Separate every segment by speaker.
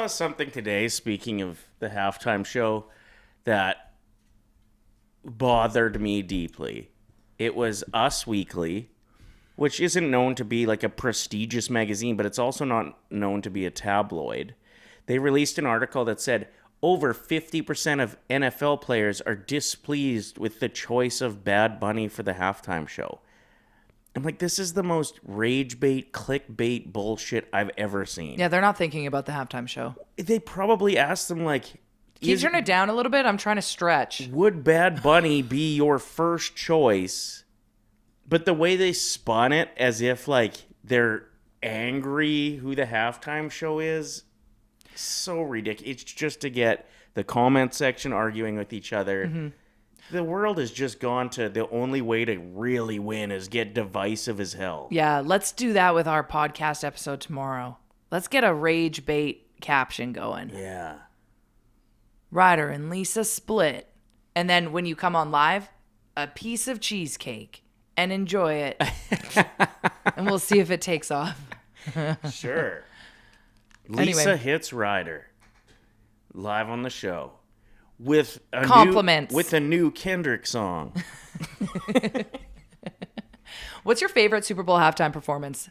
Speaker 1: saw something today, speaking of the halftime show, that bothered me deeply. It was Us Weekly, which isn't known to be like a prestigious magazine, but it's also not known to be a tabloid. They released an article that said over 50% of NFL players are displeased with the choice of Bad Bunny for the halftime show. I'm like, this is the most rage bait, clickbait bullshit I've ever seen.
Speaker 2: Yeah, they're not thinking about the halftime show.
Speaker 1: They probably asked them, like...
Speaker 2: Can you turn it down a little bit? I'm trying to stretch.
Speaker 1: Would Bad Bunny be your first choice? But the way they spun it as if, like, they're angry who the halftime show is, so ridiculous. It's just to get the comment section arguing with each other. Mm-hmm. The world has just gone to the only way to really win is get divisive as hell.
Speaker 2: Yeah, let's do that with our podcast episode tomorrow. Let's get a rage bait caption going.
Speaker 1: Yeah.
Speaker 2: Ryder and Lisa split. And then when you come on live, a piece of cheesecake and enjoy it. And we'll see if it takes off.
Speaker 1: Sure. Lisa hits Ryder live on the show. With a
Speaker 2: compliments.
Speaker 1: With a new Kendrick song.
Speaker 2: What's your favorite Super Bowl halftime performance?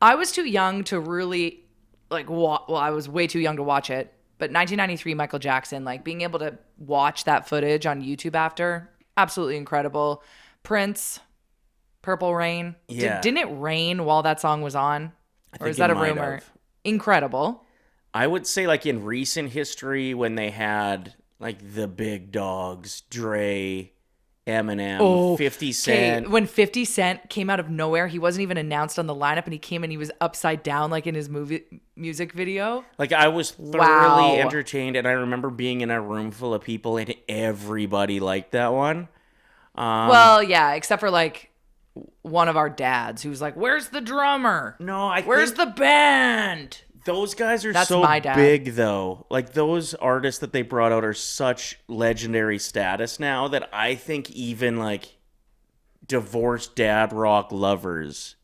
Speaker 2: I was too young to really I was way too young to watch it. But 1993 Michael Jackson, like being able to watch that footage on YouTube after, absolutely incredible. Prince, Purple Rain.
Speaker 1: Yeah.
Speaker 2: Didn't it rain while that song was on? Or is that a rumor? Incredible.
Speaker 1: I would say, like, in recent history, when they had, like, the big dogs, Dre, Eminem, 50 Cent.
Speaker 2: Okay. When 50 Cent came out of nowhere, he wasn't even announced on the lineup, and he came and he was upside down, like, in his music video.
Speaker 1: Like, I was thoroughly entertained, and I remember being in a room full of people, and everybody liked that one.
Speaker 2: Well, yeah, except for, like, one of our dads, who's like, where's the drummer?
Speaker 1: No,
Speaker 2: Where's the band?
Speaker 1: Those guys are
Speaker 2: That's
Speaker 1: so
Speaker 2: my dad.
Speaker 1: big, though. Like, those artists that they brought out are such legendary status now that I think even, like, divorced dad rock lovers.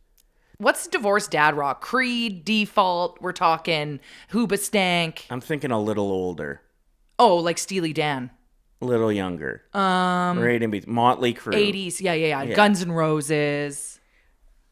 Speaker 2: What's divorced dad rock? Creed, Default, we're talking Hoobastank.
Speaker 1: I'm thinking a little older.
Speaker 2: Oh, like Steely Dan.
Speaker 1: A little younger. Right in between. Motley Crue.
Speaker 2: 80s, yeah. Guns N' Roses.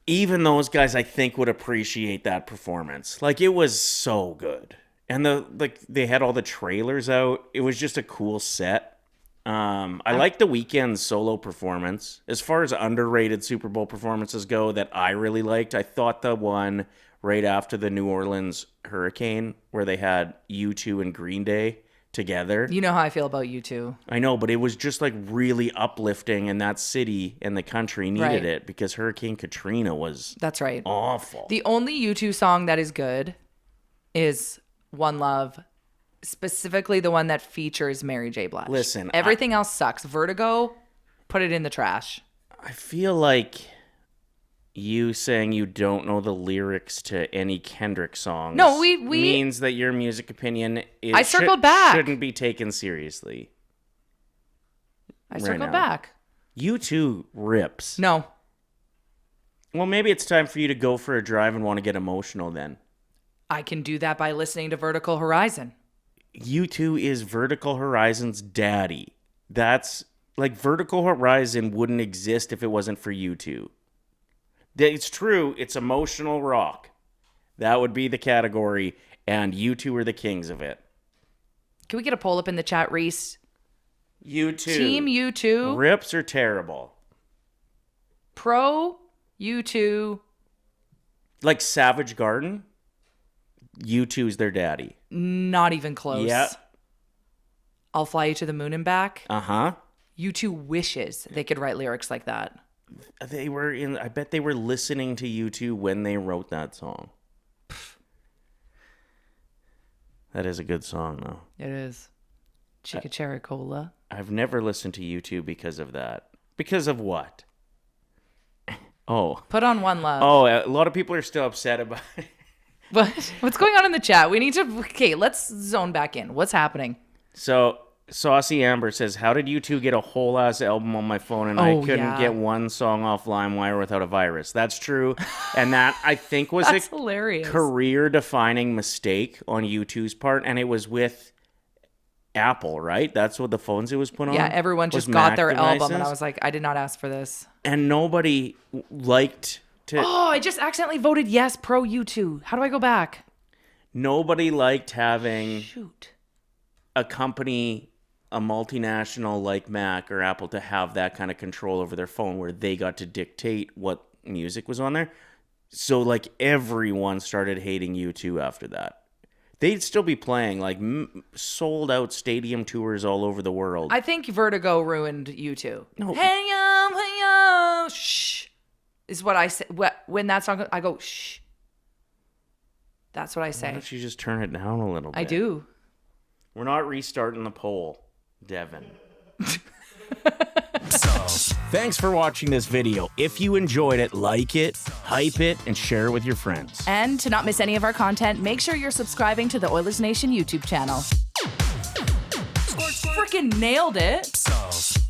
Speaker 1: Even those guys, I think, would appreciate that performance. Like, it was so good. And they had all the trailers out. It was just a cool set. I like the Weeknd's solo performance. As far as underrated Super Bowl performances go that I really liked, I thought the one right after the New Orleans hurricane where they had U2 and Green Day together.
Speaker 2: You know how I feel about U2.
Speaker 1: I know, but it was just like really uplifting, and that city and the country needed it because Hurricane Katrina was awful.
Speaker 2: The only U2 song that is good is One Love, specifically the one that features Mary J. Blige.
Speaker 1: Listen,
Speaker 2: everything else sucks. Vertigo, put it in the trash. I
Speaker 1: feel like you saying you don't know the lyrics to any Kendrick songs means that your music opinion shouldn't be taken seriously.
Speaker 2: I circled back.
Speaker 1: U2 rips.
Speaker 2: No.
Speaker 1: Well, maybe it's time for you to go for a drive and want to get emotional then.
Speaker 2: I can do that by listening to Vertical Horizon.
Speaker 1: U2 is Vertical Horizon's daddy. That's like Vertical Horizon wouldn't exist if it wasn't for U2. It's true. It's emotional rock. That would be the category, and U2 are the kings of it.
Speaker 2: Can we get a poll up in the chat, Reese?
Speaker 1: U2.
Speaker 2: Team U2.
Speaker 1: Rips are terrible.
Speaker 2: Pro U2.
Speaker 1: Like Savage Garden, U2 is their daddy.
Speaker 2: Not even close.
Speaker 1: Yeah.
Speaker 2: I'll Fly You to the Moon and Back.
Speaker 1: Uh-huh.
Speaker 2: U2 wishes they could write lyrics like that.
Speaker 1: I bet they were listening to U2 when they wrote that song. That is a good song, though.
Speaker 2: It is. Chica Cherry Cola.
Speaker 1: I've never listened to U2 because of that. Because of what? Oh.
Speaker 2: Put on One Love.
Speaker 1: Oh, a lot of people are still upset about it.
Speaker 2: What's going on in the chat? We need to... Okay, let's zone back in. What's happening?
Speaker 1: So, Saucy Amber says, how did you two get a whole ass album on my phone and I couldn't get one song off LimeWire without a virus? That's true. And that, I think, was
Speaker 2: That's
Speaker 1: a
Speaker 2: hilarious.
Speaker 1: career-defining mistake on U2's part, and it was with Apple, right? That's what the phones it was put on?
Speaker 2: Yeah, everyone just
Speaker 1: was
Speaker 2: got
Speaker 1: Mac
Speaker 2: their album, and
Speaker 1: devices.
Speaker 2: I was like, I did not ask for this.
Speaker 1: And nobody liked to...
Speaker 2: Oh, I just accidentally voted yes pro U2. How do I go back?
Speaker 1: Nobody liked having
Speaker 2: Shoot.
Speaker 1: a company, a multinational like Mac or Apple, to have that kind of control over their phone where they got to dictate what music was on there. So, like, everyone started hating U2 after that. They'd still be playing, like, sold out stadium tours all over the world.
Speaker 2: I think Vertigo ruined U2.
Speaker 1: No.
Speaker 2: Hey, yo, shh. Is what I say. When that song, I go, shh. That's what I say.
Speaker 1: Why don't you just turn it down a little bit?
Speaker 2: I do.
Speaker 1: We're not restarting the poll, Devin. Thanks for watching this video. If you enjoyed it, like it, hype it, and share it with your friends.
Speaker 2: And to not miss any of our content, make sure you're subscribing to the Oilers Nation YouTube channel. Freaking nailed it.